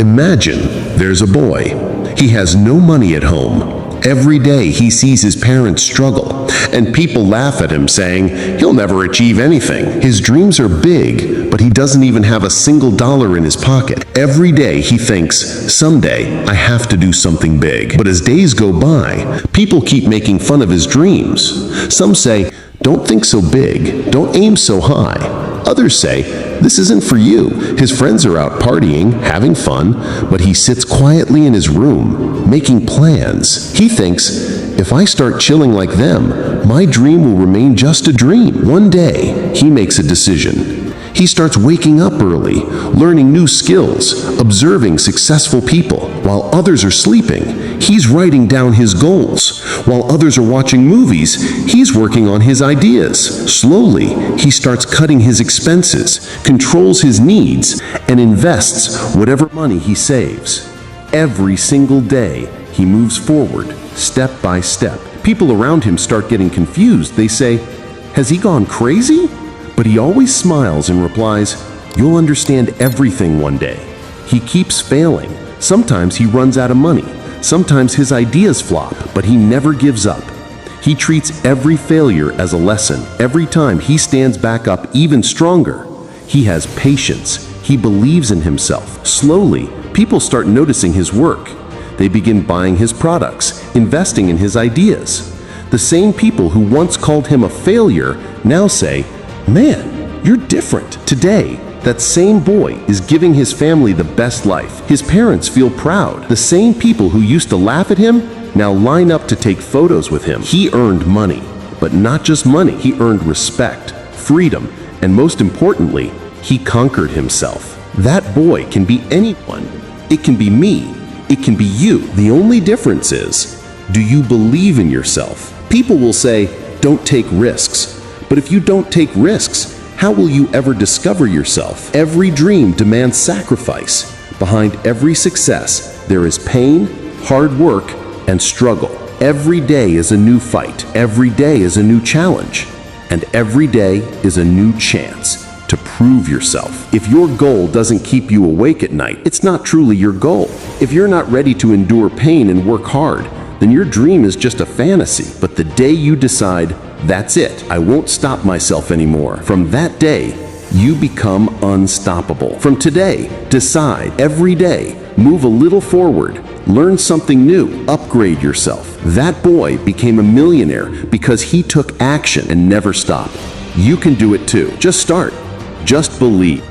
Imagine there's a boy. He has no money at home. Every day he sees his parents struggle, and people laugh at him saying he'll never achieve anything. His dreams are big, but he doesn't even have a single dollar in his pocket. Every day he thinks, someday I have to do something big. But as days go by, people keep making fun of his dreams. Some say, don't think so big, don't aim so high. Others say, this isn't for you. His friends are out partying, having fun, but he sits quietly in his room, making plans. He thinks, if I start chilling like them, my dream will remain just a dream. One day, he makes a decision. He starts waking up early, learning new skills, observing successful people. While others are sleeping, he's writing down his goals. While others are watching movies, he's working on his ideas. Slowly, he starts cutting his expenses, controls his needs, and invests whatever money he saves. Every single day, he moves forward, step by step. People around him start getting confused. They say, has he gone crazy? But he always smiles and replies, you'll understand everything one day. He keeps failing. Sometimes he runs out of money. Sometimes his ideas flop, but he never gives up. He treats every failure as a lesson. Every time he stands back up even stronger. He has patience. He believes in himself. Slowly, people start noticing his work. They begin buying his products, investing in his ideas. The same people who once called him a failure now say, man, you're different. Today, that same boy is giving his family the best life. His parents feel proud. The same people who used to laugh at him now line up to take photos with him. He earned money, but not just money. He earned respect, freedom, and most importantly, he conquered himself. That boy can be anyone. It can be me. It can be you. The only difference is, do you believe in yourself? People will say, don't take risks. But if you don't take risks, how will you ever discover yourself? Every dream demands sacrifice. Behind every success, there is pain, hard work, and struggle. Every day is a new fight. Every day is a new challenge. And every day is a new chance to prove yourself. If your goal doesn't keep you awake at night, it's not truly your goal. If you're not ready to endure pain and work hard, then your dream is just a fantasy. But the day you decide, that's it, I won't stop myself anymore, from that day, you become unstoppable. From today, decide every day, move a little forward, learn something new, upgrade yourself. That boy became a millionaire because he took action and never stopped. You can do it too. Just start. Just believe.